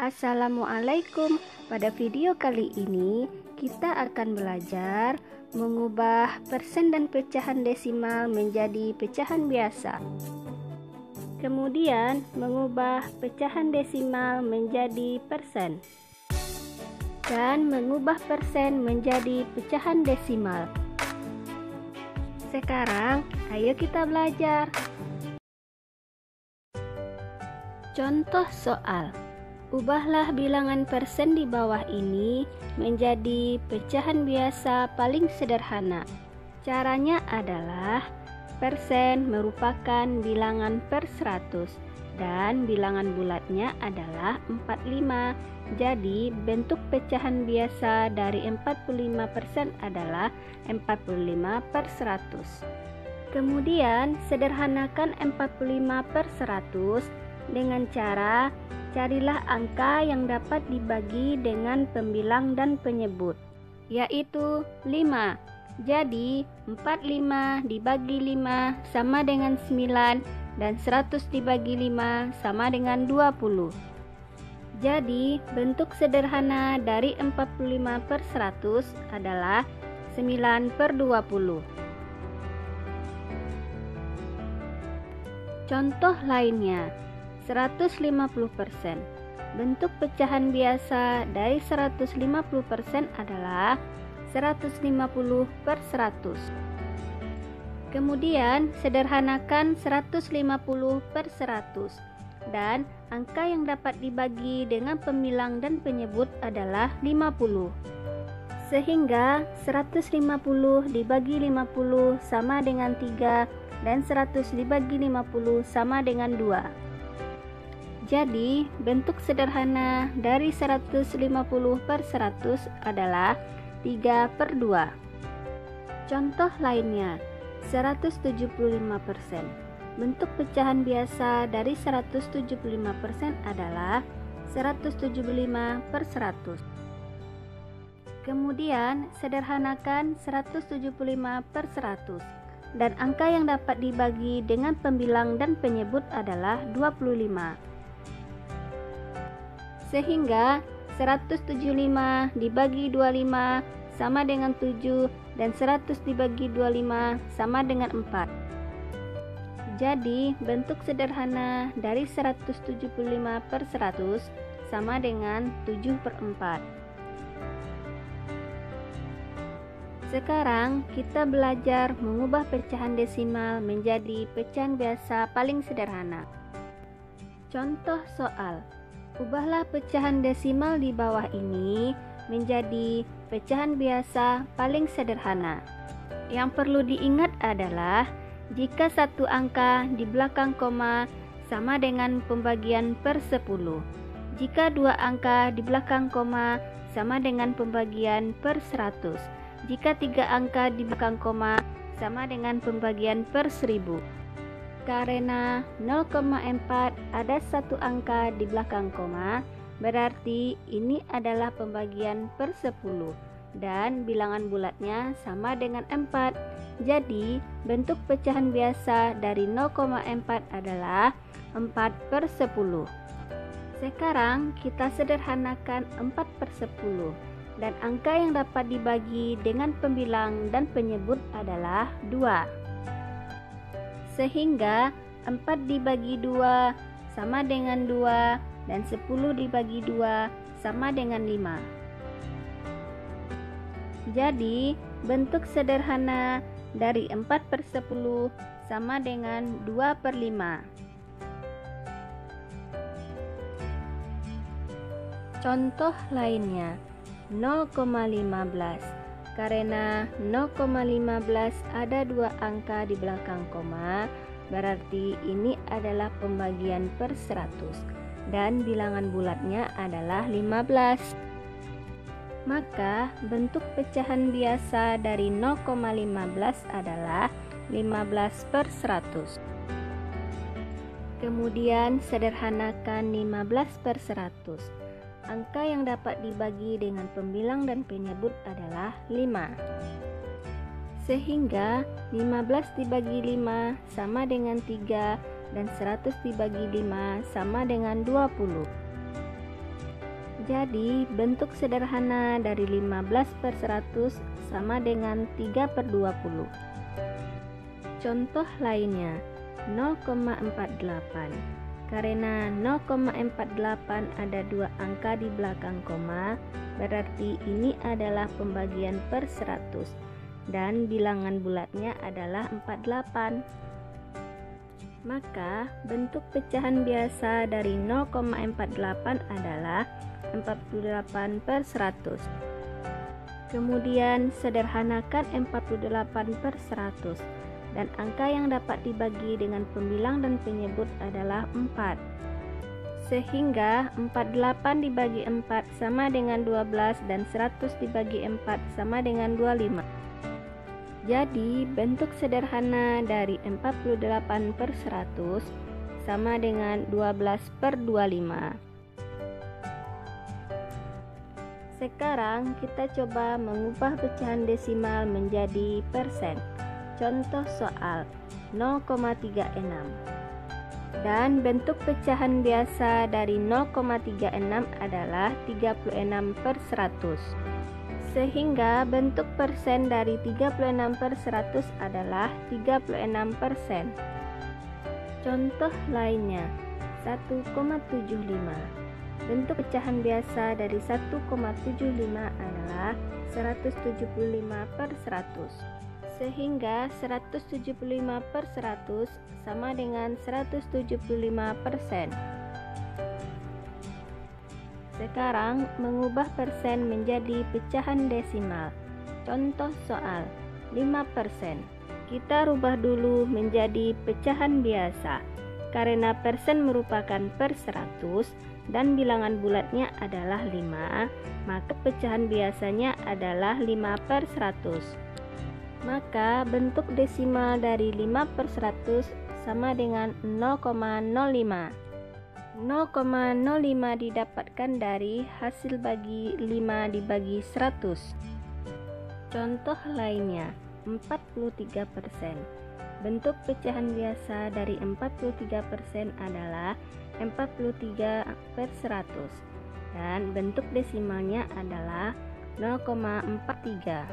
Assalamualaikum. Pada video kali ini kita akan belajar mengubah persen dan pecahan desimal menjadi pecahan biasa. Kemudian mengubah pecahan desimal menjadi persen. Dan mengubah persen menjadi pecahan desimal. Sekarang ayo kita belajar. Contoh soal. Ubahlah bilangan persen di bawah ini menjadi pecahan biasa paling sederhana. Caranya adalah persen merupakan bilangan per 100 dan bilangan bulatnya adalah 45. Jadi bentuk pecahan biasa dari 45% adalah 45 per 100. Kemudian sederhanakan 45 per 100 dengan cara carilah angka yang dapat dibagi dengan pembilang dan penyebut, yaitu 5. Jadi 45 dibagi 5 sama dengan 9 dan 100 dibagi 5 sama dengan 20. Jadi bentuk sederhana dari 45 per 100 adalah 9 per 20. Contoh lainnya, 150%. Bentuk pecahan biasa dari 150% adalah 150 per 100. Kemudian sederhanakan 150 per 100 dan angka yang dapat dibagi dengan pembilang dan penyebut adalah 50. Sehingga 150 dibagi 50 sama dengan 3 dan 100 dibagi 50 sama dengan 2. Jadi, bentuk sederhana dari 150 per 100 adalah 3 per 2. Contoh lainnya, 175%. Bentuk pecahan biasa dari 175% adalah 175 per 100. Kemudian, sederhanakan 175 per 100. Dan angka yang dapat dibagi dengan pembilang dan penyebut adalah 25. Sehingga 175 dibagi 25 sama dengan 7 dan 100 dibagi 25 sama dengan 4. Jadi bentuk sederhana dari 175 per 100 sama dengan 7 per 4. Sekarang kita belajar mengubah pecahan desimal menjadi pecahan biasa paling sederhana. Contoh soal. Ubahlah pecahan desimal di bawah ini menjadi pecahan biasa paling sederhana. Yang perlu diingat adalah jika satu angka di belakang koma sama dengan pembagian per 10. Jika dua angka di belakang koma sama dengan pembagian per 100. Jika tiga angka di belakang koma sama dengan pembagian per 10. Karena 0,4 ada satu angka di belakang koma, berarti ini adalah pembagian per 10 dan bilangan bulatnya sama dengan 4. Jadi bentuk pecahan biasa dari 0,4 adalah 4 per 10. Sekarang kita sederhanakan 4 per 10 dan angka yang dapat dibagi dengan pembilang dan penyebut adalah 2. Sehingga 4 dibagi 2 sama dengan 2 dan 10 dibagi 2 sama dengan 5. Jadi bentuk sederhana dari 4 per 10 sama dengan 2 per 5. Contoh lainnya, 0,15. Karena 0,15 ada dua angka di belakang koma, berarti ini adalah pembagian per 100 dan bilangan bulatnya adalah 15. Maka bentuk pecahan biasa dari 0,15 adalah 15 per 100. Kemudian sederhanakan 15 per 100. Angka yang dapat dibagi dengan pembilang dan penyebut adalah 5. Sehingga 15 dibagi 5 sama dengan 3 dan 100 dibagi 5 sama dengan 20. Jadi bentuk sederhana dari 15/100 sama dengan 3/20. Contoh lainnya 0,48. Karena 0,48 ada dua angka di belakang koma, berarti ini adalah pembagian per 100 dan bilangan bulatnya adalah 48. Maka bentuk pecahan biasa dari 0,48 adalah 48/100. Kemudian sederhanakan 48/100 dan angka yang dapat dibagi dengan pembilang dan penyebut adalah 4. Sehingga 48 dibagi 4 sama dengan 12 dan 100 dibagi 4 sama dengan 25. Jadi bentuk sederhana dari 48/100 sama dengan 12/25. Sekarang kita coba mengubah pecahan desimal menjadi persen. Contoh soal 0,36. Dan bentuk pecahan biasa dari 0,36 adalah 36/100. Sehingga bentuk persen dari 36/100 adalah 36%. Contoh lainnya 1,75. Bentuk pecahan biasa dari 1,75 adalah 175/100. Sehingga 175/100 sama dengan 175%. Sekarang mengubah persen menjadi pecahan desimal. Contoh soal 5%. Kita rubah dulu menjadi pecahan biasa. Karena persen merupakan per 100 dan bilangan bulatnya adalah 5, maka pecahan biasanya adalah 5/100. Maka bentuk desimal dari 5/100 sama dengan 0,05. 0,05 didapatkan dari hasil bagi 5 dibagi 100. Contoh lainnya 43%. Bentuk pecahan biasa dari 43% adalah 43/100 dan bentuk desimalnya adalah 0,43.